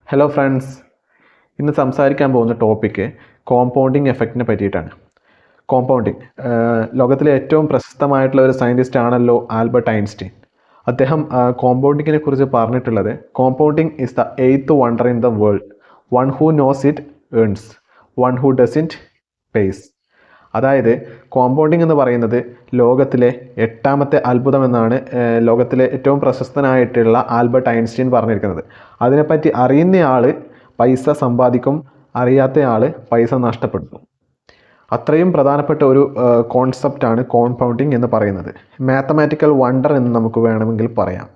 Hello friends, ഇന്ന് സംസാരിക്കാൻ പോകുന്ന ടോപ്പിക്ക് കോമ്പൗണ്ടിങ് എഫക്റ്റിനെ പറ്റിയിട്ടാണ്. കോമ്പൗണ്ടിങ് ലോകത്തിലെ ഏറ്റവും പ്രശസ്തമായിട്ടുള്ള ഒരു സയൻറ്റിസ്റ്റ് ആണല്ലോ ആൽബർട്ട് ഐൻസ്റ്റീൻ. അദ്ദേഹം കോമ്പൗണ്ടിങ്ങിനെ കുറിച്ച് പറഞ്ഞിട്ടുള്ളത്, compounding is the eighth wonder in the world. One who knows it earns, one who doesn't pays. അതായത് കോമ്പൗണ്ടിങ് എന്ന് പറയുന്നത് ലോകത്തിലെ എട്ടാമത്തെ അത്ഭുതം എന്നാണ് ലോകത്തിലെ ഏറ്റവും പ്രശസ്തനായിട്ടുള്ള ആൽബർട്ട് ഐൻസ്റ്റീൻ പറഞ്ഞിരിക്കുന്നത്. അതിനെപ്പറ്റി അറിയുന്നയാൾ പൈസ സമ്പാദിക്കും, അറിയാത്തയാൾ പൈസ നഷ്ടപ്പെടുത്തും. അത്രയും പ്രധാനപ്പെട്ട ഒരു കോൺസെപ്റ്റാണ് കോമ്പൗണ്ടിങ് എന്ന് പറയുന്നത്. മാത്തമാറ്റിക്കൽ വണ്ടർ എന്ന് നമുക്ക് വേണമെങ്കിൽ പറയാം.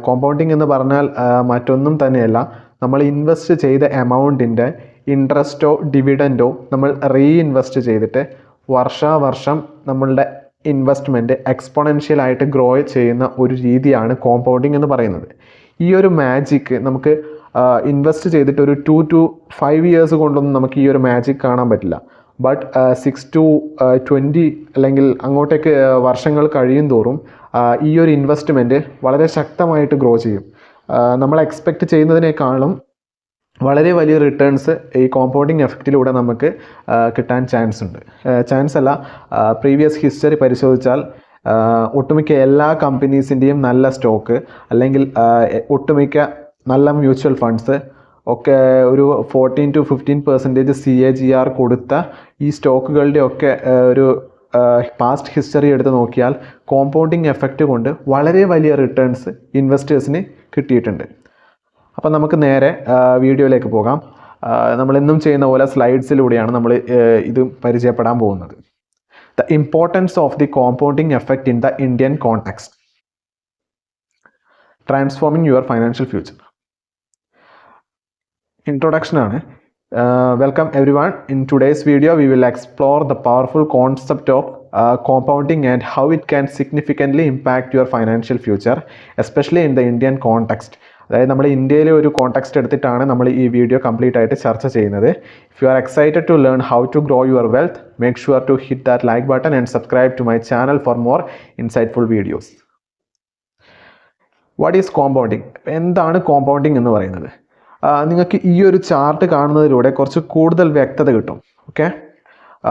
കോമ്പൗണ്ടിങ് എന്ന് പറഞ്ഞാൽ മറ്റൊന്നും തന്നെയല്ല, നമ്മൾ ഇൻവെസ്റ്റ് ചെയ്ത എമൗണ്ടിൻ്റെ ഇൻട്രസ്റ്റോ ഡിവിഡൻറ്റോ നമ്മൾ റീഇൻവെസ്റ്റ് ചെയ്തിട്ട് വർഷാവർഷം നമ്മളുടെ ഇൻവെസ്റ്റ്മെൻറ്റ് എക്സ്പോണൻഷ്യലായിട്ട് ഗ്രോ ചെയ്യുന്ന ഒരു രീതിയാണ് കോമ്പൗണ്ടിങ് എന്ന് പറയുന്നത്. ഈ ഒരു മാജിക്ക് നമുക്ക് ഇൻവെസ്റ്റ് ചെയ്തിട്ട് ഒരു 2 to 5 years കൊണ്ടൊന്നും നമുക്ക് ഈ ഒരു മാജിക് കാണാൻ പറ്റില്ല. ബട്ട് 6 to 20 അല്ലെങ്കിൽ അങ്ങോട്ടേക്ക് വർഷങ്ങൾ കഴിയും തോറും ഈ ഒരു ഇൻവെസ്റ്റ്മെൻറ്റ് വളരെ ശക്തമായിട്ട് ഗ്രോ ചെയ്യും. നമ്മൾ എക്സ്പെക്റ്റ് ചെയ്യുന്നതിനേക്കാളും വളരെ വലിയ റിട്ടേൺസ് ഈ കോമ്പൗണ്ടിങ് എഫക്റ്റിലൂടെ നമുക്ക് കിട്ടാൻ ചാൻസ് ഉണ്ട്. ചാൻസ് അല്ല, പ്രീവിയസ് ഹിസ്റ്ററി പരിശോധിച്ചാൽ ഒട്ടുമിക്ക എല്ലാ കമ്പനീസിൻ്റെയും നല്ല സ്റ്റോക്ക് അല്ലെങ്കിൽ ഒട്ടുമിക്ക നല്ല മ്യൂച്വൽ ഫണ്ട്സ് ഒക്കെ ഒരു 14 to 15% CAGR കൊടുത്ത ഈ സ്റ്റോക്കുകളുടെ ഒക്കെ ഒരു പാസ്റ്റ് ഹിസ്റ്ററി എടുത്ത് നോക്കിയാൽ കോമ്പൗണ്ടിങ് എഫക്റ്റ് കൊണ്ട് വളരെ വലിയ റിട്ടേൺസ് ഇൻവെസ്റ്റേഴ്സിന് കിട്ടിയിട്ടുണ്ട്. അപ്പം നമുക്ക് നേരെ വീഡിയോയിലേക്ക് പോകാം. നമ്മളെന്നും ചെയ്യുന്ന പോലെ സ്ലൈഡ്സിലൂടെയാണ് നമ്മൾ ഇത് പരിചയപ്പെടാൻ പോകുന്നത്. The importance of the compounding effect in the Indian context, transforming your financial future. Introduction ആണ്. Welcome everyone. In today's video we will explore the powerful concept of compounding and how it can significantly impact your financial future, especially in the Indian context. അതായത് നമ്മൾ ഇന്ത്യയിലെ ഒരു context എടുത്തിട്ടാണ് നമ്മൾ ഈ video complete ആയിട്ട് ചർച്ച ചെയ്യുന്നത്. If you are excited to learn how to grow your wealth, make sure to hit that like button and subscribe to my channel for more insightful videos. What is compounding? എന്താണ് compounding എന്ന് പറയുന്നത്? നിങ്ങൾക്ക് ഈ ഒരു chart കാണുന്നതിലൂടെ കുറച്ച് കൂടുതൽ വ്യക്തത കിട്ടും. ഓക്കെ,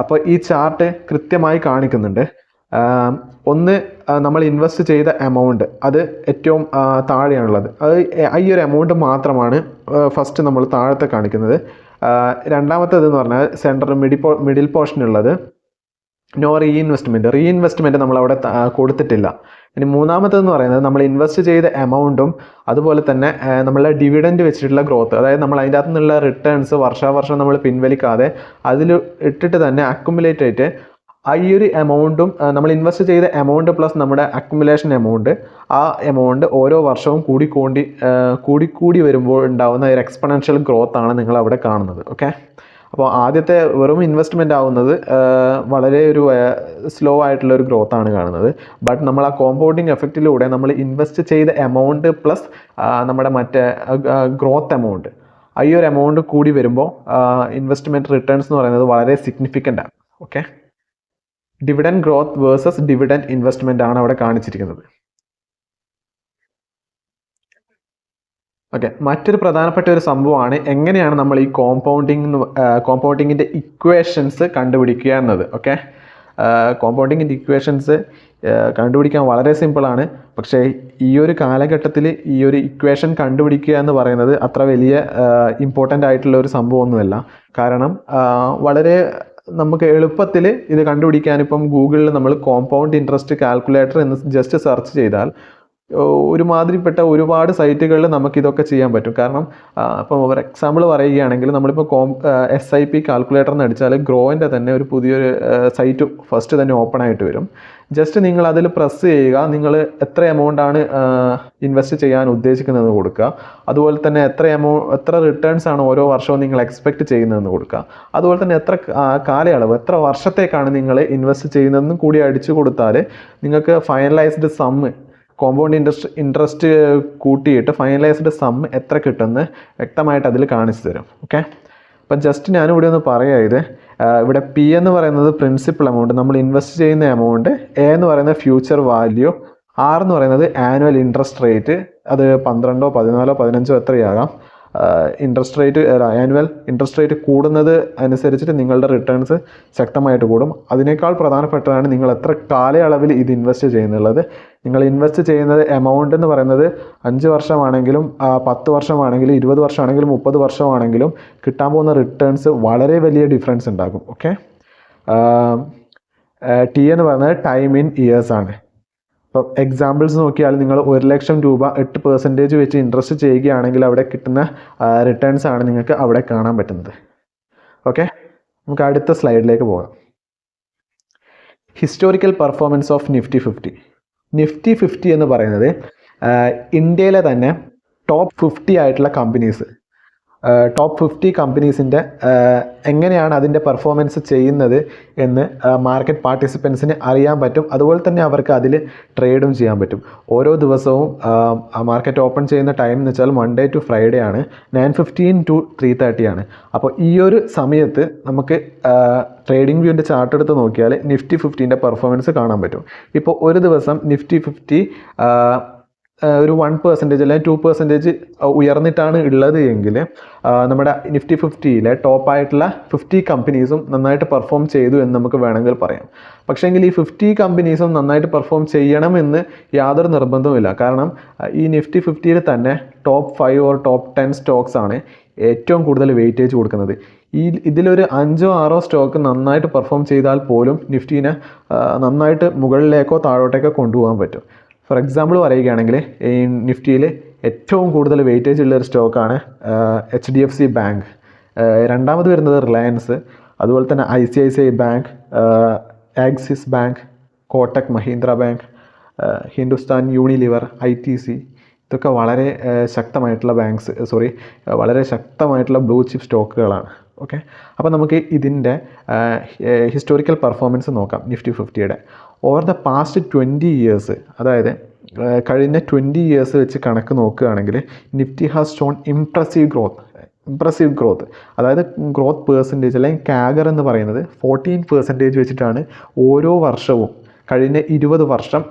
അപ്പോൾ ഈ ചാർട്ട് കൃത്യമായി കാണിക്കുന്നുണ്ട്. ഒന്ന്, നമ്മൾ ഇൻവെസ്റ്റ് ചെയ്ത എമൗണ്ട് അത് ഏറ്റവും താഴെയാണുള്ളത്. അത് ഈ ഒരു എമൗണ്ട് മാത്രമാണ് ഫസ്റ്റ് നമ്മൾ താഴത്തെ കാണിക്കുന്നത്. രണ്ടാമത്തേതെന്ന് പറഞ്ഞാൽ സെൻറ്റർ മിഡിൽ പോർഷനുള്ളത് നോ റീഇൻവെസ്റ്റ്മെൻറ്റ് നമ്മളവിടെ കൊടുത്തിട്ടില്ല. ഇനി മൂന്നാമത്തേതെന്ന് പറയുന്നത് നമ്മൾ ഇൻവെസ്റ്റ് ചെയ്ത എമൗണ്ടും അതുപോലെ തന്നെ നമ്മളുടെ ഡിവിഡൻഡ് വെച്ചിട്ടുള്ള ഗ്രോത്ത്, അതായത് നമ്മൾ അതിൻ്റെ അകത്തു നിന്നുള്ള റിട്ടേൺസ് വർഷാവർഷം നമ്മൾ പിൻവലിക്കാതെ അതിൽ ഇട്ടിട്ട് തന്നെ അക്യുമുലേറ്റ് ആയിട്ട് ഈ ഒരു എമൗണ്ടും നമ്മൾ ഇൻവെസ്റ്റ് ചെയ്ത എമൗണ്ട് പ്ലസ് നമ്മുടെ അക്യുമുലേഷൻ എമൗണ്ട്, ആ എമൗണ്ട് ഓരോ വർഷവും കൂടി വരുമ്പോൾ ഉണ്ടാകുന്ന ഒരു എക്സ്പൊണൻഷ്യൽ ഗ്രോത്ത് ആണ് നിങ്ങൾ അവിടെ കാണുന്നത്. ഓക്കെ, അപ്പോൾ ആദ്യത്തെ വെറും ഇൻവെസ്റ്റ്മെൻ്റ് ആവുന്നത് വളരെ ഒരു സ്ലോ ആയിട്ടുള്ള ഒരു ഗ്രോത്ത് ആണ് കാണുന്നത്. ബട്ട് നമ്മൾ ആ കോമ്പൗണ്ടിങ് എഫക്റ്റിലൂടെ നമ്മൾ ഇൻവെസ്റ്റ് ചെയ്ത എമൗണ്ട് പ്ലസ് നമ്മുടെ മറ്റേ ഗ്രോത്ത് എമൗണ്ട്, ഈ ഒരു എമൗണ്ട് കൂടി വരുമ്പോൾ ഇൻവെസ്റ്റ്മെൻറ്റ് റിട്ടേൺസ് എന്ന് പറയുന്നത് വളരെ സിഗ്നിഫിക്കൻ്റ് ആണ്. Okay, dividend growth versus dividend investment ആണ് അവിടെ കാണിച്ചിരിക്കുന്നത്. ഓക്കെ, മറ്റൊരു പ്രധാനപ്പെട്ട ഒരു സംഭവമാണ് എങ്ങനെയാണ് നമ്മൾ ഈ കോമ്പൗണ്ടിങ്ങിൻ്റെ ഇക്വേഷൻസ് കണ്ടുപിടിക്കുക എന്നത്. ഓക്കെ, കോമ്പൗണ്ടിങ്ങിൻ്റെ ഇക്വേഷൻസ് കണ്ടുപിടിക്കാൻ വളരെ സിമ്പിളാണ്. പക്ഷേ ഈ ഒരു കാലഘട്ടത്തിൽ ഈ ഒരു ഇക്വേഷൻ കണ്ടുപിടിക്കുക എന്ന് പറയുന്നത് അത്ര വലിയ ഇമ്പോർട്ടൻ്റ് ആയിട്ടുള്ള ഒരു സംഭവമൊന്നുമല്ല. കാരണം വളരെ നമുക്ക് എളുപ്പത്തിൽ ഇത് കണ്ടുപിടിക്കാൻ ഇപ്പം ഗൂഗിളിൽ നമ്മൾ കോമ്പൗണ്ട് ഇൻട്രസ്റ്റ് കാൽക്കുലേറ്റർ എന്ന് ജസ്റ്റ് സെർച്ച് ചെയ്താൽ ഒരുമാതിരിപ്പെട്ട ഒരുപാട് സൈറ്റുകളിൽ നമുക്കിതൊക്കെ ചെയ്യാൻ പറ്റും. കാരണം ഇപ്പോൾ ഒരു എക്സാമ്പിൾ പറയുകയാണെങ്കിൽ നമ്മളിപ്പോൾ SIP കാൽക്കുലേറ്റർ എന്ന് അടിച്ചാൽ ഗ്രോയിൻ്റെ തന്നെ ഒരു പുതിയൊരു സൈറ്റ് ഫസ്റ്റ് തന്നെ ഓപ്പൺ ആയിട്ട് വരും. ജസ്റ്റ് നിങ്ങൾ അതിൽ പ്രസ് ചെയ്യുക, നിങ്ങൾ എത്ര എമൗണ്ടാണ് ഇൻവെസ്റ്റ് ചെയ്യാൻ ഉദ്ദേശിക്കുന്നതെന്ന് കൊടുക്കുക, അതുപോലെ തന്നെ എത്ര റിട്ടേൺസ് ആണ് ഓരോ വർഷവും നിങ്ങൾ എക്സ്പെക്റ്റ് ചെയ്യുന്നതെന്ന് കൊടുക്കുക, അതുപോലെ തന്നെ എത്ര കാലയളവ്, എത്ര വർഷത്തേക്കാണ് നിങ്ങൾ ഇൻവെസ്റ്റ് ചെയ്യുന്നതെന്നും കൂടി അടിച്ചു കൊടുത്താൽ നിങ്ങൾക്ക് ഫൈനലൈസ്ഡ് സമ്മ്, കോമ്പൗണ്ട് ഇൻട്രസ്റ്റ് കൂട്ടിയിട്ട് ഫൈനലൈസ്ഡ് സം എത്ര കിട്ടുമെന്ന് വ്യക്തമായിട്ട് അതിൽ കാണിച്ചു തരും. ഓക്കെ, അപ്പം ജസ്റ്റ് ഞാനിവിടെ ഒന്ന് പറയാം. ഇവിടെ P എന്ന് പറയുന്നത് പ്രിൻസിപ്പൽ എമൗണ്ട്, നമ്മൾ ഇൻവെസ്റ്റ് ചെയ്യുന്ന എമൗണ്ട്. A എന്ന് പറയുന്നത് ഫ്യൂച്ചർ വാല്യൂ. R എന്ന് പറയുന്നത് ആനുവൽ ഇൻട്രസ്റ്റ് റേറ്റ്, അത് 12, 14, 15 എത്രയാകാം. ആനുവൽ ഇൻട്രസ്റ്റ് റേറ്റ് കൂടുന്നത് അനുസരിച്ചിട്ട് നിങ്ങളുടെ റിട്ടേൺസ് ശക്തമായിട്ട് കൂടും. അതിനേക്കാൾ പ്രധാനപ്പെട്ടതാണ് നിങ്ങൾ എത്ര കാലയളവിൽ ഇത് ഇൻവെസ്റ്റ് ചെയ്യുന്നുള്ളത്. നിങ്ങൾ ഇൻവെസ്റ്റ് ചെയ്യുന്നത് എമൗണ്ട് എന്ന് പറയുന്നത് 5 വർഷമാണെങ്കിലും 10 വർഷമാണെങ്കിലും 20 വർഷമാണെങ്കിലും 30 വർഷമാണെങ്കിലും കിട്ടാൻ പോകുന്ന റിട്ടേൺസ് വളരെ വലിയ ഡിഫറൻസ് ഉണ്ടാകും. ഓക്കെ, ടി എന്ന് പറയുന്നത് ടൈം ഇൻ ഇയേഴ്സ് ആണ്. ഇപ്പോൾ എക്സാമ്പിൾസ് നോക്കിയാൽ നിങ്ങൾ 1 ലക്ഷം രൂപ 8% വെച്ച് ഇൻട്രസ്റ്റ് ചെയ്യുകയാണെങ്കിൽ അവിടെ കിട്ടുന്ന റിട്ടേൺസ് ആണ് നിങ്ങൾക്ക് അവിടെ കാണാൻ പറ്റുന്നത്. ഓക്കെ, നമുക്ക് അടുത്ത സ്ലൈഡിലേക്ക് പോകാം. Historical performance of Nifty 50. Nifty 50 എന്ന് പറയുന്നത് ഇന്ത്യയിലെ തന്നെ ടോപ്പ് 50 ആയിട്ടുള്ള കമ്പനീസ്, ടോപ്പ് 50 കമ്പനീസിൻ്റെ എങ്ങനെയാണ് അതിൻ്റെ പെർഫോമൻസ് ചെയ്യുന്നത് എന്ന് മാർക്കറ്റ് പാർട്ടിസിപ്പൻസിന് അറിയാൻ പറ്റും. അതുപോലെ തന്നെ അവർക്ക് അതിൽ ട്രേഡും ചെയ്യാൻ പറ്റും. ഓരോ ദിവസവും മാർക്കറ്റ് ഓപ്പൺ ചെയ്യുന്ന ടൈം എന്ന് വെച്ചാൽ മൺഡേ ടു ഫ്രൈഡേ ആണ്, 9:15 to 3:30 ആണ്. അപ്പോൾ ഈ ഒരു സമയത്ത് നമുക്ക് ട്രേഡിംഗ് വ്യൂവിൻ്റെ ചാർട്ട് എടുത്ത് നോക്കിയാൽ നിഫ്റ്റി 50ൻ്റെ പെർഫോമൻസ് കാണാൻ പറ്റും. ഇപ്പോൾ ഒരു ദിവസം നിഫ്റ്റി 50 ഒരു 1% അല്ലെങ്കിൽ 2% ഉയർന്നിട്ടാണ് ഉള്ളത് എങ്കിൽ നമ്മുടെ നിഫ്റ്റി 50യിലെ ടോപ്പായിട്ടുള്ള 50 കമ്പനീസും നന്നായിട്ട് പെർഫോം ചെയ്തു എന്ന് നമുക്ക് വേണമെങ്കിൽ പറയാം. പക്ഷേങ്കിൽ ഈ 50 കമ്പനീസും നന്നായിട്ട് പെർഫോം ചെയ്യണമെന്ന് യാതൊരു നിർബന്ധവുമില്ല. കാരണം ഈ നിഫ്റ്റി 50യിൽ തന്നെ ടോപ്പ് 5 ഓർ ടോപ്പ് 10 സ്റ്റോക്സ് ആണ് ഏറ്റവും കൂടുതൽ വെയിറ്റേജ് കൊടുക്കുന്നത്. ഇതിലൊരു 5-6 സ്റ്റോക്ക് നന്നായിട്ട് പെർഫോം ചെയ്താൽ പോലും നിഫ്റ്റീനെ നന്നായിട്ട് മുകളിലേക്കോ താഴോട്ടേക്കോ കൊണ്ടുപോകാൻ പറ്റും. ഫോർ എക്സാമ്പിൾ പറയുകയാണെങ്കിൽ ഈ നിഫ്റ്റിയിൽ ഏറ്റവും കൂടുതൽ വെയിറ്റേജ് ഉള്ള ഒരു സ്റ്റോക്കാണ് HDFC ബാങ്ക്, രണ്ടാമത് വരുന്നത് റിലയൻസ്, അതുപോലെ തന്നെ ICICI bank, axis bank, Kotak Mahindra bank, Hindustan Unilever, ITC. ഇതൊക്കെ വളരെ ശക്തമായിട്ടുള്ള വളരെ ശക്തമായിട്ടുള്ള ബ്ലൂ ചിപ്പ് സ്റ്റോക്കുകളാണ്. ഓക്കെ, അപ്പോൾ നമുക്ക് ഇതിൻ്റെ ഹിസ്റ്റോറിക്കൽ പെർഫോമൻസ് നോക്കാം. നിഫ്റ്റി 50യുടെ ഓവർ ദ പാസ്റ്റ് 20 ഇയേഴ്സ്, അതായത് കഴിഞ്ഞ 20 ഇയേഴ്സ് വെച്ച് കണക്ക് നോക്കുകയാണെങ്കിൽ Nifty has shown impressive growth. അതായത് ഗ്രോത്ത് പേഴ്സൻറ്റേജ് അല്ലെങ്കിൽ കാഗർ എന്ന് പറയുന്നത് 14% വെച്ചിട്ടാണ് ഓരോ വർഷവും കഴിഞ്ഞ 20 വർഷം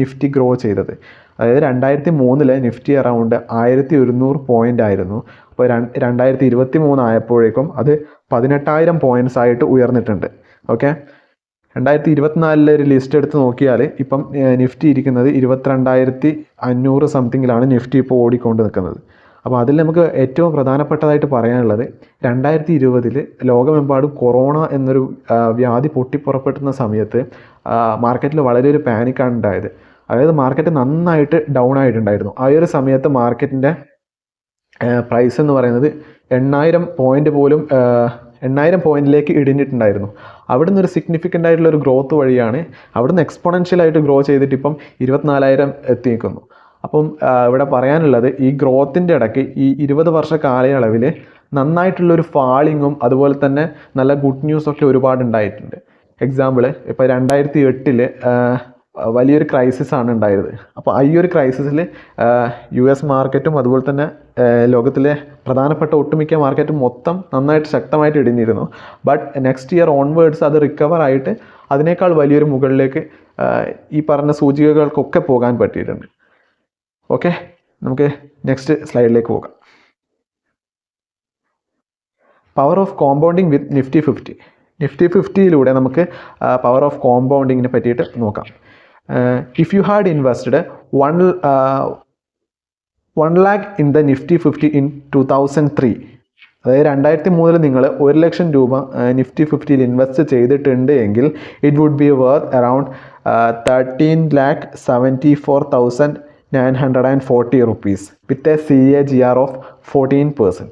നിഫ്റ്റി ഗ്രോ ചെയ്തത്. അതായത് 2003 നിഫ്റ്റി അറൗണ്ട് 1100 പോയിൻ്റ് ആയിരുന്നു. അപ്പോൾ 2023 ആയപ്പോഴേക്കും അത് 18,000 പോയിൻറ്റ്സ് ആയിട്ട് ഉയർന്നിട്ടുണ്ട്. ഓക്കെ, 2024 ഒരു ലിസ്റ്റ് എടുത്ത് നോക്കിയാൽ ഇപ്പം നിഫ്റ്റി ഇരിക്കുന്നത് 22,500 സംതിങ്ങിലാണ് നിഫ്റ്റി ഇപ്പോൾ ഓടിക്കൊണ്ട് നിൽക്കുന്നത്. അപ്പോൾ അതിൽ നമുക്ക് ഏറ്റവും പ്രധാനപ്പെട്ടതായിട്ട് പറയാനുള്ളത് 2020 ലോകമെമ്പാടും കൊറോണ എന്നൊരു വ്യാധി പൊട്ടിപ്പുറപ്പെടുന്ന സമയത്ത് മാർക്കറ്റിൽ വളരെ ഒരു പാനിക്കാണ് ഉണ്ടായത്. അതായത് മാർക്കറ്റ് നന്നായിട്ട് ഡൗൺ ആയിട്ടുണ്ടായിരുന്നു. ആ ഒരു സമയത്ത് മാർക്കറ്റിൻ്റെ പ്രൈസ് എന്ന് പറയുന്നത് 8,000 പോയിൻ്റ് പോലും 8,000 പോയിന്റിലേക്ക് ഇടിഞ്ഞിട്ടുണ്ടായിരുന്നു. അവിടുന്ന് ഒരു സിഗ്നിഫിക്കൻ്റ് ആയിട്ടുള്ള ഒരു ഗ്രോത്ത് വഴിയാണ് അവിടുന്ന് എക്സ്പോണൻഷ്യലായിട്ട് ഗ്രോ ചെയ്തിട്ട് ഇപ്പം 24,000 എത്തി നിൽക്കുന്നു. അപ്പം ഇവിടെ പറയാനുള്ളത് ഈ ഗ്രോത്തിൻ്റെ ഇടയ്ക്ക് ഈ 20 വർഷ കാലയളവിൽ നന്നായിട്ടുള്ളൊരു ഫാളിങ്ങും അതുപോലെ തന്നെ നല്ല ഗുഡ് ന്യൂസൊക്കെ ഒരുപാട് ഉണ്ടായിട്ടുണ്ട്. എക്സാമ്പിൾ ഇപ്പോൾ 2008 വലിയൊരു ക്രൈസിസ് ആണ് ഉണ്ടായത്. അപ്പോൾ ഈ ഒരു ക്രൈസിസിൽ US മാർക്കറ്റും അതുപോലെ തന്നെ ലോകത്തിലെ പ്രധാനപ്പെട്ട ഒട്ടുമിക്ക മാർക്കറ്റും മൊത്തം നന്നായിട്ട് ശക്തമായിട്ട് ഇടിഞ്ഞിരുന്നു. ബട്ട് നെക്സ്റ്റ് ഇയർ ഓൺവേർഡ്സ് അത് റിക്കവർ ആയിട്ട് അതിനേക്കാൾ വലിയൊരു മുകളിലേക്ക് ഈ പറഞ്ഞ സൂചികകൾക്കൊക്കെ പോകാൻ പറ്റിയിട്ടുണ്ട്. ഓക്കെ, നമുക്ക് നെക്സ്റ്റ് സ്ലൈഡിലേക്ക് പോകാം. Power of compounding with Nifty 50. Nifty 50യിലൂടെ നമുക്ക് പവർ ഓഫ് കോമ്പൗണ്ടിങ്ങിനെ പറ്റിയിട്ട് നോക്കാം. If you had invested 1 lakh in the Nifty 50 in 2003, അതായത് 2003 നിങ്ങൾ 1 ലക്ഷം രൂപ നിഫ്റ്റി 50യിൽ ഇൻവെസ്റ്റ് ചെയ്തിട്ടുണ്ട് എങ്കിൽ it would be worth around 13,74,940 rupees with a CAGR of 14%.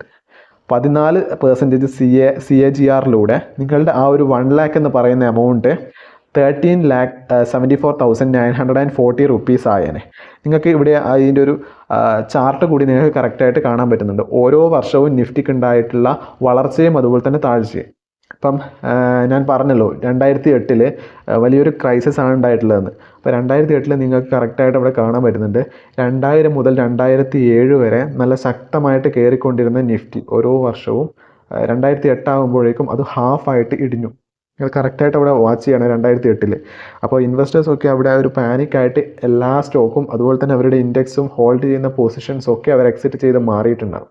14% CAGRയിലൂടെ നിങ്ങളുടെ ആ ഒരു 1 lakh എന്ന് പറയുന്ന എമൗണ്ട് 13,74,940 rupees ആയേനെ. നിങ്ങൾക്ക് ഇവിടെ അതിൻ്റെ ഒരു ചാർട്ട് കൂടി നിങ്ങൾക്ക് കറക്റ്റായിട്ട് കാണാൻ പറ്റുന്നുണ്ട്. ഓരോ വർഷവും നിഫ്റ്റിക്ക് ഉണ്ടായിട്ടുള്ള വളർച്ചയും അതുപോലെ തന്നെ താഴ്ചയും. ഇപ്പം ഞാൻ പറഞ്ഞല്ലോ 2008 വലിയൊരു ക്രൈസിസ് ആണ് ഉണ്ടായിട്ടുള്ളതെന്ന്. അപ്പോൾ 2008 നിങ്ങൾക്ക് കറക്റ്റായിട്ട് അവിടെ കാണാൻ പറ്റുന്നുണ്ട്. 2000 മുതൽ 2007 വരെ നല്ല ശക്തമായിട്ട് കയറിക്കൊണ്ടിരുന്ന നിഫ്റ്റി ഓരോ വർഷവും 2008 ആകുമ്പോഴേക്കും അത് ഹാഫായിട്ട് ഇടിഞ്ഞു. നിങ്ങൾ കറക്റ്റായിട്ട് അവിടെ വാച്ച് ചെയ്യണം 2008. അപ്പോൾ ഇൻവെസ്റ്റേഴ്സൊക്കെ അവിടെ ഒരു പാനിക്കായിട്ട് എല്ലാ സ്റ്റോക്കും അതുപോലെ തന്നെ അവരുടെ ഇൻഡെക്സും ഹോൾഡ് ചെയ്യുന്ന പൊസിഷൻസൊക്കെ അവർ എക്സിറ്റ് ചെയ്ത് മാറിയിട്ടുണ്ടാകും.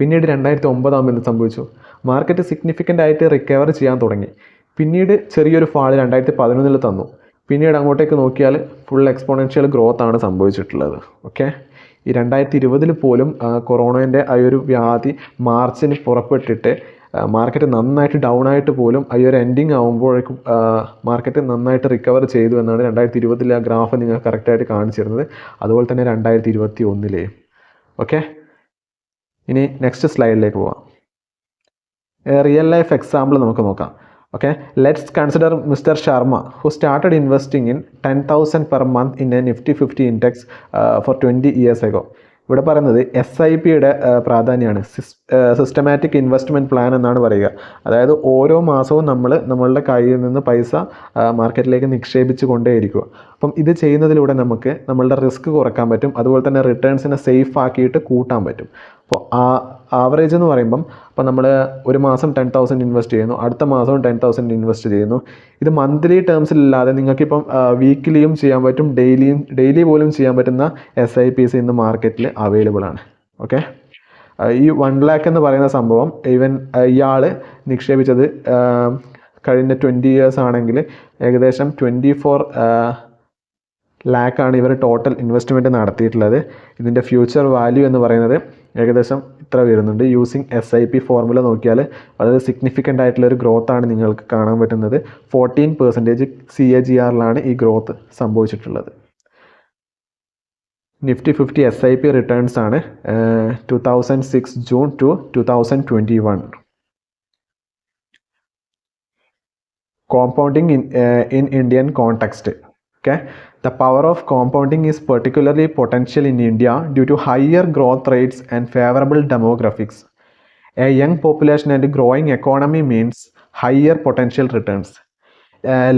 പിന്നീട് 2009 എന്ത് സംഭവിച്ചു? മാർക്കറ്റ് സിഗ്നിഫിക്കൻ്റ് ആയിട്ട് റിക്കവർ ചെയ്യാൻ തുടങ്ങി. പിന്നീട് ചെറിയൊരു ഫാൾ 2011 തന്നു. പിന്നീട് അങ്ങോട്ടേക്ക് നോക്കിയാൽ ഫുൾ എക്സ്പോണൻഷ്യൽ ഗ്രോത്ത് ആണ് സംഭവിച്ചിട്ടുള്ളത്. ഓക്കെ, ഈ 2020 പോലും കൊറോണേൻ്റെ ആ ഒരു വ്യാധി മാർച്ചിന് പുറപ്പെട്ടിട്ട് മാർക്കറ്റ് നന്നായിട്ട് ഡൗൺ ആയിട്ട് പോലും ഈ ഒരു എൻഡിങ് ആകുമ്പോഴേക്കും മാർക്കറ്റ് നന്നായിട്ട് റിക്കവർ ചെയ്തു എന്നാണ് 2020 ആ ഗ്രാഫ് നിങ്ങൾ കറക്റ്റായിട്ട് കാണിച്ചിരുന്നത്. അതുപോലെ തന്നെ 2021. ഓക്കെ, ഇനി നെക്സ്റ്റ് സ്ലൈഡിലേക്ക് പോവാം. റിയൽ ലൈഫ് എക്സാമ്പിൾ നമുക്ക് നോക്കാം. Okay, let's consider Mr. Sharma, who started investing in 10,000 per month in a Nifty 50 index for 20 years ago. ഇവിടെ പറയുന്നത് SIPയുടെ പ്രാധാന്യമാണ്. സിസ്റ്റമാറ്റിക് ഇൻവെസ്റ്റ്മെൻറ്റ് പ്ലാൻ എന്നാണ് പറയുക. അതായത് ഓരോ മാസവും നമ്മളുടെ കയ്യിൽ നിന്ന് പൈസ മാർക്കറ്റിലേക്ക് നിക്ഷേപിച്ച് കൊണ്ടേയിരിക്കുക. അപ്പം ഇത് ചെയ്യുന്നതിലൂടെ നമുക്ക് നമ്മളുടെ റിസ്ക് കുറക്കാൻ പറ്റും. അതുപോലെ തന്നെ റിട്ടേൺസിനെ സേഫ് ആക്കിയിട്ട് കൂട്ടാൻ പറ്റും. അപ്പോൾ ആവറേജ് എന്ന് പറയുമ്പം അപ്പോൾ നമ്മൾ ഒരു മാസം 10,000 ഇൻവെസ്റ്റ് ചെയ്യുന്നു, അടുത്ത മാസവും 10,000 ഇൻവെസ്റ്റ് ചെയ്യുന്നു. ഇത് മന്ത്ലി ടേംസിലില്ലാതെ നിങ്ങൾക്കിപ്പം വീക്കിലിയും ചെയ്യാൻ പറ്റും, ഡെയിലി പോലും ചെയ്യാൻ പറ്റുന്ന SIPs ഇന്ന് മാർക്കറ്റിൽ അവൈലബിൾ ആണ്. ഓക്കെ, ഈ 1 lakh എന്ന് പറയുന്ന സംഭവം ഈവൻ ഇയാൾ നിക്ഷേപിച്ചത് കഴിഞ്ഞ 20 years ആണെങ്കിൽ ഏകദേശം 24 lakh ആണ് ഇവർ ടോട്ടൽ ഇൻവെസ്റ്റ്മെൻറ്റ് നടത്തിയിട്ടുള്ളത്. ഇതിൻ്റെ ഫ്യൂച്ചർ വാല്യൂ എന്ന് പറയുന്നത് ഏകദേശം ഇത്ര വരുന്നുണ്ട്. യൂസിങ് SIP ഫോർമുല നോക്കിയാൽ വളരെ സിഗ്നിഫിക്കൻ്റ് ആയിട്ടുള്ളൊരു ഗ്രോത്ത് ആണ് നിങ്ങൾക്ക് കാണാൻ പറ്റുന്നത്. 14% CAGR ഈ ഗ്രോത്ത് സംഭവിച്ചിട്ടുള്ളത്. നിഫ്റ്റി 50 SIP റിട്ടേൺസ് ആണ് 2006 June to 2021. Compounding in Indian context. Okay, the power of compounding is particularly potential in India due to higher growth rates and favorable demographics. A young population and growing economy means higher potential returns.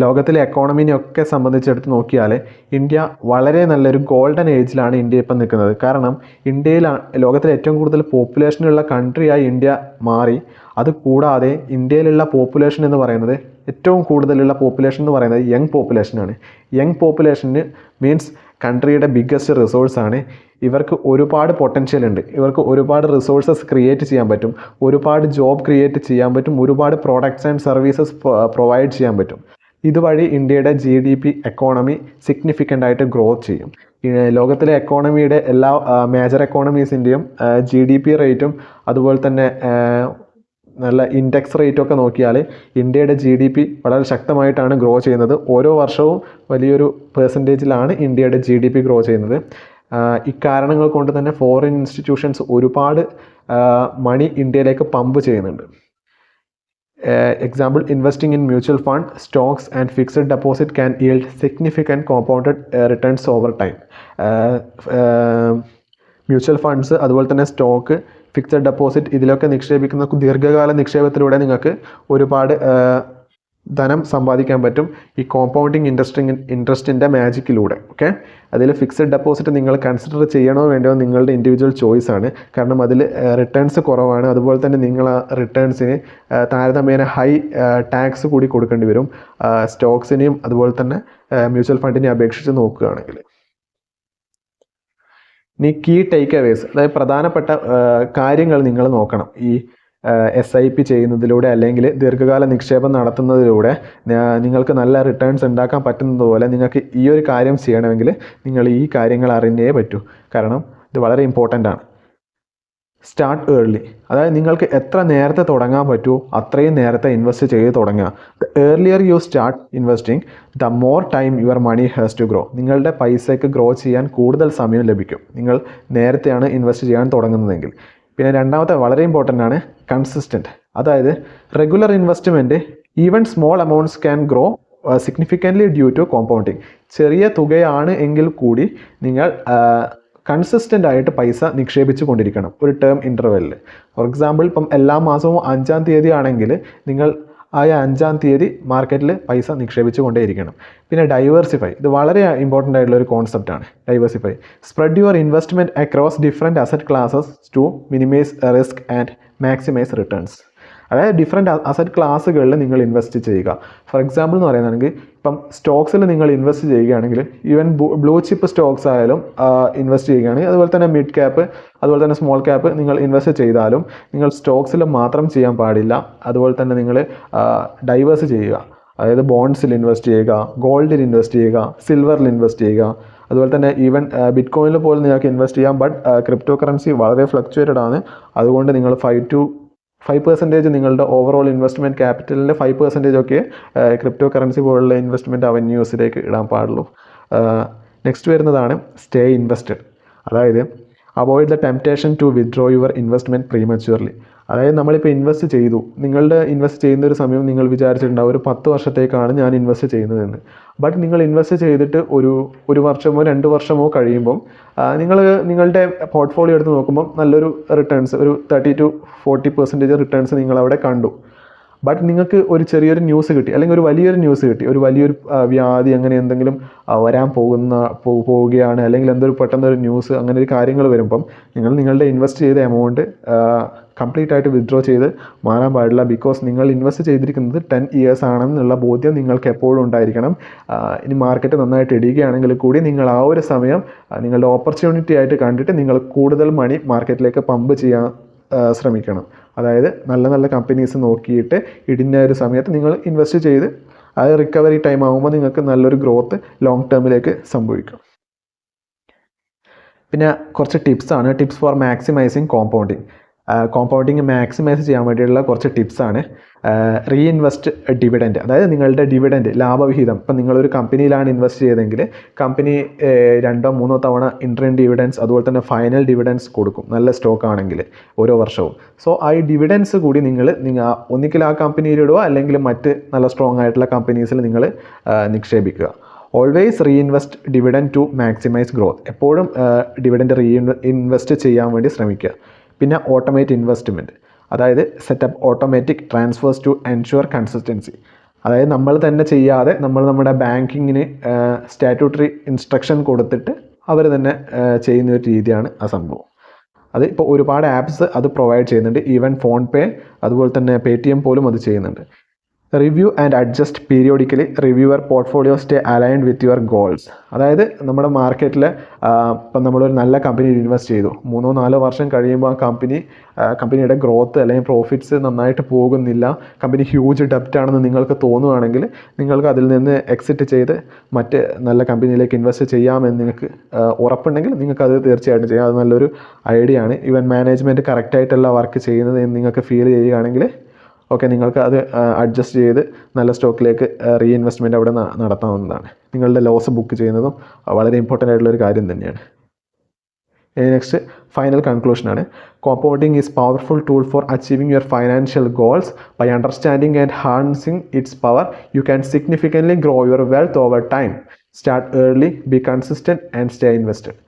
ലോകത്തിലെ എക്കോണമിനെയൊക്കെ സംബന്ധിച്ചെടുത്ത് നോക്കിയാൽ India വളരെ നല്ലൊരു golden ഏജിലാണ് India ഇപ്പം നിൽക്കുന്നത്. കാരണം ലോകത്തിലെ ഏറ്റവും കൂടുതൽ പോപ്പുലേഷനുള്ള കൺട്രിയായി ഇന്ത്യ മാറി. അതുകൂടാതെ ഇന്ത്യയിലുള്ള പോപ്പുലേഷൻ എന്ന് പറയുന്നത് ഏറ്റവും കൂടുതലുള്ള പോപ്പുലേഷൻ എന്ന് പറയുന്നത് യങ് പോപ്പുലേഷനാണ്. യങ് പോപ്പുലേഷന് മീൻസ് കൺട്രിയുടെ ബിഗ്ഗസ്റ്റ് റിസോഴ്സാണ്. ഇവർക്ക് ഒരുപാട് പൊട്ടൻഷ്യൽ ഉണ്ട്. ഇവർക്ക് ഒരുപാട് റിസോഴ്സസ് ക്രിയേറ്റ് ചെയ്യാൻ പറ്റും, ഒരുപാട് ജോബ് ക്രിയേറ്റ് ചെയ്യാൻ പറ്റും, ഒരുപാട് പ്രോഡക്ട്സ് ആൻഡ് സർവീസസ് പ്രൊവൈഡ് ചെയ്യാൻ പറ്റും. ഇതുവഴി ഇന്ത്യയുടെ GDP എക്കോണമി സിഗ്നിഫിക്കൻ്റ് ആയിട്ട് ഗ്രോത്ത് ചെയ്യും. ലോകത്തിലെ എക്കോണമിയുടെ എല്ലാ മേജർ എക്കോണമീസിൻ്റെയും GDP റേറ്റും അതുപോലെ തന്നെ നല്ല ഇൻഡെക്സ് റേറ്റൊക്കെ നോക്കിയാൽ ഇന്ത്യയുടെ GDP വളരെ ശക്തമായിട്ടാണ് ഗ്രോ ചെയ്യുന്നത്. ഓരോ വർഷവും വലിയൊരു പെർസെൻറ്റേജിലാണ് ഇന്ത്യയുടെ GDP ഗ്രോ ചെയ്യുന്നത്. ഇക്കാരണങ്ങൾ കൊണ്ട് തന്നെ ഫോറിൻ ഇൻസ്റ്റിറ്റ്യൂഷൻസ് ഒരുപാട് മണി ഇന്ത്യയിലേക്ക് പമ്പ് ചെയ്യുന്നുണ്ട്. Example, investing in mutual fund, Stokes and fixed deposit can yield significant compounded returns over time. Mutual funds അതുപോലെ തന്നെ സ്റ്റോക്ക്, ഫിക്സഡ് ഡെപ്പോസിറ്റ് ഇതിലൊക്കെ നിക്ഷേപിക്കുന്ന ദീർഘകാല നിക്ഷേപത്തിലൂടെ നിങ്ങൾക്ക് ഒരുപാട് ധനം സമ്പാദിക്കാൻ പറ്റും ഈ കോമ്പൗണ്ടിങ് ഇൻട്രസ്റ്റിൻ്റെ മാജിക്കിലൂടെ. ഓക്കെ, അതിൽ ഫിക്സഡ് ഡെപ്പോസിറ്റ് നിങ്ങൾ കൺസിഡർ ചെയ്യണോ വേണ്ടോ നിങ്ങളുടെ ഇൻഡിവിജ്വൽ ചോയ്സ് ആണ്. കാരണം അതിൽ റിട്ടേൺസ് കുറവാണ്. അതുപോലെ തന്നെ നിങ്ങൾ ആ റിട്ടേൺസിന് താരതമ്യേന ഹൈ ടാക്സ് കൂടി കൊടുക്കേണ്ടി വരും സ്റ്റോക്സിനെയും അതുപോലെ തന്നെ മ്യൂച്വൽ ഫണ്ടിനെയും അപേക്ഷിച്ച് നോക്കുകയാണെങ്കിൽ. ഇനി കീ ടേക്ക് അവേസ്, അതായത് പ്രധാനപ്പെട്ട കാര്യങ്ങൾ നിങ്ങൾ നോക്കണം. ഈ SIP ചെയ്യുന്നതിലൂടെ അല്ലെങ്കിൽ ദീർഘകാല നിക്ഷേപം നടത്തുന്നതിലൂടെ നിങ്ങൾക്ക് നല്ല റിട്ടേൺസ് ഉണ്ടാക്കാൻ പറ്റുന്നത് പോലെ നിങ്ങൾക്ക് ഈ ഒരു കാര്യം ചെയ്യണമെങ്കിൽ നിങ്ങൾ ഈ കാര്യങ്ങൾ അറിഞ്ഞേ പറ്റൂ. കാരണം ഇത് വളരെ ഇമ്പോർട്ടൻ്റ് ആണ്. സ്റ്റാർട്ട് ഏർലി, അതായത് നിങ്ങൾക്ക് എത്ര നേരത്തെ തുടങ്ങാൻ പറ്റുമോ അത്രയും നേരത്തെ ഇൻവെസ്റ്റ് ചെയ്ത് തുടങ്ങുക. The earlier you start investing the more time your money has to grow. നിങ്ങളുടെ പൈസയ്ക്ക് ഗ്രോ ചെയ്യാൻ കൂടുതൽ സമയം ലഭിക്കും നിങ്ങൾ നേരത്തെയാണ് ഇൻവെസ്റ്റ് ചെയ്യാൻ തുടങ്ങുന്നതെങ്കിൽ. പിന്നെ രണ്ടാമത്തെ വളരെ ഇമ്പോർട്ടൻ്റ് ആണ് കൺസിസ്റ്റൻറ്റ്, അതായത് regular investment even small amounts can grow significantly due to compounding. ചെറിയ തുകയാണ് എങ്കിൽ കൂടി നിങ്ങൾ കൺസിസ്റ്റൻ്റ് ആയിട്ട് പൈസ നിക്ഷേപിച്ചു കൊണ്ടിരിക്കണം ഒരു ടേം ഇൻ്റർവെല്ലിൽ. ഫോർ എക്സാമ്പിൾ, ഇപ്പം എല്ലാ മാസവും 5-ാം തീയതി ആണെങ്കിൽ നിങ്ങൾ ആ 5-ാം തീയതി മാർക്കറ്റിൽ പൈസ നിക്ഷേപിച്ചു കൊണ്ടേയിരിക്കണം. പിന്നെ ഡൈവേഴ്സിഫൈ, ഇത് വളരെ ഇമ്പോർട്ടൻ്റ് ആയിട്ടുള്ള ഒരു കോൺസെപ്റ്റാണ്. Diversify, spread your investment across different asset classes to minimise risk and maximise returns. അതായത് ഡിഫറെൻറ്റ് അസറ്റ് ക്ലാസ്സുകളിൽ നിങ്ങൾ ഇൻവെസ്റ്റ് ചെയ്യുക. ഫോർ എക്സാമ്പിൾ എന്ന് പറയുകയാണെങ്കിൽ ഇപ്പം സ്റ്റോക്സിൽ നിങ്ങൾ ഇൻവെസ്റ്റ് ചെയ്യുകയാണെങ്കിൽ ഈവൻ ബ്ലൂ ചിപ്പ് സ്റ്റോക്സ് ആയാലും ഇൻവെസ്റ്റ് ചെയ്യുകയാണെങ്കിൽ, അതുപോലെ തന്നെ മിഡ് ക്യാപ്പ് അതുപോലെ തന്നെ സ്മോൾ ക്യാപ്പ് നിങ്ങൾ ഇൻവെസ്റ്റ് ചെയ്താലും നിങ്ങൾ സ്റ്റോക്സിൽ മാത്രം ചെയ്യാൻ പാടില്ല. അതുപോലെ തന്നെ നിങ്ങൾ ഡൈവേഴ്സ് ചെയ്യുക. അതായത് ബോണ്ട്സിൽ ഇൻവെസ്റ്റ് ചെയ്യുക, ഗോൾഡിൽ ഇൻവെസ്റ്റ് ചെയ്യുക, സിൽവറിൽ ഇൻവെസ്റ്റ് ചെയ്യുക. അതുപോലെ തന്നെ ഈവൻ ബിറ്റ് കോയിനിൽ പോലും നിങ്ങൾക്ക് ഇൻവെസ്റ്റ് ചെയ്യാം. ബട്ട് ക്രിപ്റ്റോ കറൻസി വളരെ ഫ്ലക്ച്വേറ്റഡ് ആണ്. അതുകൊണ്ട് നിങ്ങൾ 5% നിങ്ങളുടെ ഓവറോൾ ഇൻവെസ്റ്റ്മെൻറ്റ് ക്യാപിറ്റലിൻ്റെ 5% ഒക്കെ ക്രിപ്റ്റോ കറൻസി പോലുള്ള ഇൻവെസ്റ്റ്മെൻറ്റ് അവന്യൂസിലേക്ക് ഇടാൻ പാടുള്ളൂ. നെക്സ്റ്റ് വരുന്നതാണ് സ്റ്റേ ഇൻവെസ്റ്റഡ്. അതായത് avoid the temptation to withdraw your investment prematurely. അതായത് നമ്മളിപ്പോൾ ഇൻവെസ്റ്റ് ചെയ്തു, നിങ്ങളുടെ ഇൻവെസ്റ്റ് ചെയ്യുന്ന ഒരു സമയം നിങ്ങൾ വിചാരിച്ചിട്ടുണ്ടാവും ഒരു 10 വർഷത്തേക്കാണ് ഞാൻ ഇൻവെസ്റ്റ് ചെയ്യുന്നതെന്ന്. ബട്ട് നിങ്ങൾ ഇൻവെസ്റ്റ് ചെയ്തിട്ട് ഒരു വർഷമോ 2 വർഷമോ കഴിയുമ്പം നിങ്ങൾ നിങ്ങളുടെ പോർട്ട്ഫോളിയോ എടുത്ത് നോക്കുമ്പോൾ നല്ലൊരു റിട്ടേൺസ്, ഒരു 30-40% റിട്ടേൺസ് നിങ്ങളവിടെ കണ്ടു. ബട്ട് നിങ്ങൾക്ക് ഒരു ചെറിയൊരു ന്യൂസ് കിട്ടി, അല്ലെങ്കിൽ ഒരു വലിയൊരു ന്യൂസ് കിട്ടി, ഒരു വലിയൊരു വ്യാധി അങ്ങനെ എന്തെങ്കിലും വരാൻ പോവുകയാണ്, അല്ലെങ്കിൽ എന്തൊരു പെട്ടെന്നൊരു ന്യൂസ്, അങ്ങനെ ഒരു കാര്യങ്ങൾ വരുമ്പം നിങ്ങളുടെ ഇൻവെസ്റ്റ് ചെയ്ത എമൗണ്ട് കംപ്ലീറ്റ് ആയിട്ട് വിത്ഡ്രോ ചെയ്ത് മാറാൻ പാടില്ല. ബിക്കോസ് നിങ്ങൾ ഇൻവെസ്റ്റ് ചെയ്തിരിക്കുന്നത് 10 ഇയേഴ്സ് ആണെന്നുള്ള ബോധ്യം നിങ്ങൾക്ക് എപ്പോഴും ഉണ്ടായിരിക്കണം. ഇനി മാർക്കറ്റ് നന്നായിട്ട് ഇടുകയാണെങ്കിൽ കൂടി നിങ്ങൾ ആ ഒരു സമയം നിങ്ങളുടെ ഓപ്പർച്യൂണിറ്റി ആയിട്ട് കണ്ടിട്ട് നിങ്ങൾ കൂടുതൽ മണി മാർക്കറ്റിലേക്ക് പമ്പ് ചെയ്യാൻ ശ്രമിക്കണം. അതായത് നല്ല നല്ല കമ്പനീസ് നോക്കിയിട്ട് ഇടിഞ്ഞ ഒരു സമയത്ത് നിങ്ങൾ ഇൻവെസ്റ്റ് ചെയ്ത് അത് റിക്കവറി ടൈം ആകുമ്പോൾ നിങ്ങൾക്ക് നല്ലൊരു ഗ്രോത്ത് ലോങ് ടേമിലേക്ക് സംഭവിക്കും. പിന്നെ കുറച്ച് tips for maximising compounding maximise ചെയ്യാൻ വേണ്ടിയിട്ടുള്ള കുറച്ച് ടിപ്സാണ്. റീഇൻവെസ്റ്റ് ഡിവിഡൻഡ്, അതായത് നിങ്ങളുടെ ഡിവിഡൻഡ് ലാഭവിഹിതം. ഇപ്പം നിങ്ങളൊരു കമ്പനിയിലാണ് ഇൻവെസ്റ്റ് ചെയ്തെങ്കിൽ കമ്പനി 2-3 തവണ ഇൻട്രൻ ഡിവിഡൻസ് അതുപോലെ തന്നെ ഫൈനൽ ഡിവിഡൻസ് കൊടുക്കും, നല്ല സ്റ്റോക്ക് ആണെങ്കിൽ ഓരോ വർഷവും. സോ ആ ഡിവിഡൻസ് കൂടി നിങ്ങൾ ഒന്നിക്കൽ ആ കമ്പനിയിലിടുക, അല്ലെങ്കിൽ മറ്റ് നല്ല സ്ട്രോങ് ആയിട്ടുള്ള കമ്പനീസിൽ നിങ്ങൾ നിക്ഷേപിക്കുക. Always reinvest dividend to maximise growth. എപ്പോഴും ഡിവിഡൻഡ് ഇൻവെസ്റ്റ് ചെയ്യാൻ വേണ്ടി ശ്രമിക്കുക. പിന്നെ ഓട്ടോമേറ്റ് ഇൻവെസ്റ്റ്മെൻറ്റ്, അതായത് set up automatic transfers to ensure consistency. അതായത് നമ്മൾ തന്നെ ചെയ്യാതെ നമ്മുടെ ബാങ്കിങ്ങിന് സ്റ്റാറ്റ്യൂട്ടറി ഇൻസ്ട്രക്ഷൻ കൊടുത്തിട്ട് അവർ തന്നെ ചെയ്യുന്ന ഒരു രീതിയാണ് ആ സംഭവം. അത് ഇപ്പോൾ ഒരുപാട് ആപ്സ് അത് പ്രൊവൈഡ് ചെയ്യുന്നുണ്ട്. ഈവൻ ഫോൺ പേ അതുപോലെ തന്നെ പേടിഎം പോലും അത് ചെയ്യുന്നുണ്ട്. Review and adjust periodically. Reviewer portfolio stay aligned with your goals. അതായത് നമ്മുടെ മാർക്കറ്റിൽ ഇപ്പം നമ്മളൊരു നല്ല കമ്പനിയിൽ ഇൻവെസ്റ്റ് ചെയ്തു, 3-4 വർഷം കഴിയുമ്പോൾ ആ കമ്പനിയുടെ ഗ്രോത്ത് അല്ലെങ്കിൽ പ്രോഫിറ്റ്സ് നന്നായിട്ട് പോകുന്നില്ല, കമ്പനി ഹ്യൂജ് ഡെപ്റ്റ് ആണെന്ന് നിങ്ങൾക്ക് തോന്നുകയാണെങ്കിൽ നിങ്ങൾക്ക് അതിൽ നിന്ന് എക്സിറ്റ് ചെയ്ത് മറ്റ് നല്ല കമ്പനിയിലേക്ക് ഇൻവെസ്റ്റ് ചെയ്യാമെന്ന് നിങ്ങൾക്ക് ഉറപ്പുണ്ടെങ്കിൽ നിങ്ങൾക്കത് തീർച്ചയായിട്ടും ചെയ്യാം. അത് നല്ലൊരു ഐഡിയ ആണ്. ഈവൻ മാനേജ്മെൻറ്റ് കറക്റ്റായിട്ടല്ല വർക്ക് ചെയ്യുന്നത് എന്ന് നിങ്ങൾക്ക് ഫീൽ ചെയ്യുകയാണെങ്കിൽ ഓക്കെ, നിങ്ങൾക്ക് അത് അഡ്ജസ്റ്റ് ചെയ്ത് നല്ല സ്റ്റോക്കിലേക്ക് റീഇൻവെസ്റ്റ്മെൻറ്റ് അവിടെ നടത്താവുന്നതാണ്. നിങ്ങളുടെ ലോസ് ബുക്ക് ചെയ്യുന്നതും വളരെ ഇമ്പോർട്ടൻ്റ് ആയിട്ടുള്ളൊരു കാര്യം തന്നെയാണ്. നെക്സ്റ്റ് ഫൈനൽ കൺക്ലൂഷനാണ്. Compounding is powerful tool for achieving your financial goals. By understanding and harnessing its power you can significantly grow your wealth over time. Start early, be consistent and stay invested.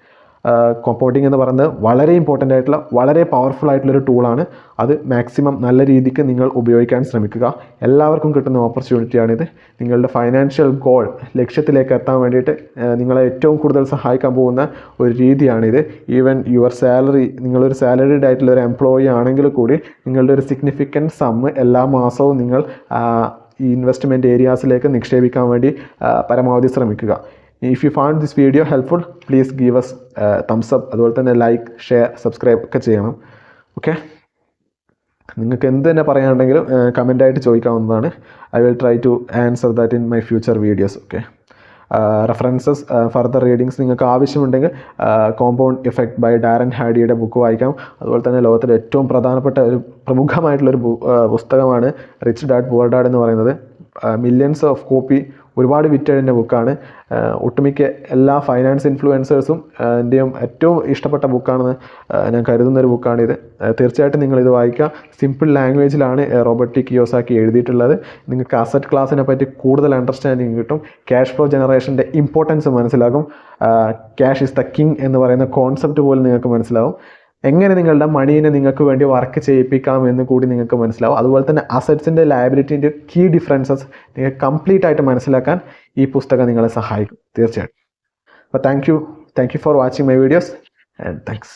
Compounding എന്ന് പറയുന്നത് വളരെ important ആയിട്ടുള്ള വളരെ powerful ആയിട്ടുള്ളൊരു ടൂളാണ്. അത് maximum നല്ല രീതിക്ക് നിങ്ങൾ ഉപയോഗിക്കാൻ ശ്രമിക്കുക. എല്ലാവർക്കും കിട്ടുന്ന ഓപ്പർച്യൂണിറ്റിയാണിത്. നിങ്ങളുടെ ഫൈനാൻഷ്യൽ ഗോൾ ലക്ഷ്യത്തിലേക്ക് എത്താൻ വേണ്ടിയിട്ട് നിങ്ങളെ ഏറ്റവും കൂടുതൽ സഹായിക്കാൻ പോകുന്ന ഒരു രീതിയാണിത്. ഈവൻ യുവർ സാലറി, നിങ്ങളൊരു സാലറീഡ് ആയിട്ടുള്ള ഒരു എംപ്ലോയി ആണെങ്കിൽ കൂടി നിങ്ങളുടെ ഒരു സിഗ്നിഫിക്കൻറ്റ് സമ്മ് എല്ലാ മാസവും നിങ്ങൾ ഈ ഇൻവെസ്റ്റ്മെൻറ്റ് ഏരിയാസിലേക്ക് നിക്ഷേപിക്കാൻ വേണ്ടി പരമാവധി ശ്രമിക്കുക. If you found this video helpful, please give us thumbs up. അതുപോലെ തന്നെ ലൈക്ക്, ഷെയർ, സബ്സ്ക്രൈബ് ഒക്കെ ചെയ്യണം. ഓക്കെ, നിങ്ങൾക്ക് എന്ത് തന്നെ പറയാനുണ്ടെങ്കിലും കമൻ്റായിട്ട് ചോദിക്കാവുന്നതാണ്. I will try to answer that in my future videos. Okay, references, further readings നിങ്ങൾക്ക് ആവശ്യമുണ്ടെങ്കിൽ കോമ്പൗണ്ട് ഇഫക്റ്റ് ബൈ ഡാരൻ ഹാഡിയുടെ ബുക്ക് വായിക്കാം. അതുപോലെ തന്നെ ലോകത്തിലെ ഏറ്റവും പ്രധാനപ്പെട്ട ഒരു പ്രമുഖമായിട്ടുള്ളൊരു പുസ്തകമാണ് റിച്ച് ഡാഡ് പുവർ ഡാഡ് എന്ന് പറയുന്നത്. മില്യൺസ് ഓഫ് കോപ്പി ഒരുപാട് വിറ്റഴിഞ്ഞ ബുക്കാണ്. ഒട്ടുമിക്ക എല്ലാ ഫൈനാൻസ് ഇൻഫ്ലുവൻസേഴ്സും എൻ്റെയും ഏറ്റവും ഇഷ്ടപ്പെട്ട ബുക്കാണെന്ന് ഞാൻ കരുതുന്നൊരു ബുക്കാണിത്. തീർച്ചയായിട്ടും നിങ്ങളിത് വായിക്കുക. സിമ്പിൾ ലാംഗ്വേജിലാണ് റോബർട്ട് ടി കിയോസാക്കി എഴുതിയിട്ടുള്ളത്. നിങ്ങൾക്ക് അസറ്റ് ക്ലാസ്സിനെ പറ്റി കൂടുതൽ അണ്ടർസ്റ്റാൻഡിങ് കിട്ടും. ക്യാഷ് ഫ്ലോ ജനറേഷൻ്റെ ഇമ്പോർട്ടൻസ് മനസ്സിലാകും. ക്യാഷ് ഇസ് ദ കിങ് എന്ന് പറയുന്ന കോൺസെപ്റ്റ് പോലും നിങ്ങൾക്ക് മനസ്സിലാവും. എങ്ങനെ നിങ്ങളുടെ മണീനെ നിങ്ങൾക്ക് വേണ്ടി വർക്ക് ചെയ്യിപ്പിക്കാം എന്ന് കൂടി നിങ്ങൾക്ക് മനസ്സിലാവും. അതുപോലെ തന്നെ അസറ്റ്സിൻ്റെ ലയബിലിറ്റിൻ്റെ കീ ഡിഫറൻസസ് നിങ്ങൾക്ക് കംപ്ലീറ്റ് ആയിട്ട് മനസ്സിലാക്കാൻ ഈ പുസ്തകം നിങ്ങളെ സഹായിക്കും തീർച്ചയായിട്ടും. അപ്പോൾ thank you for watching my videos and thanks.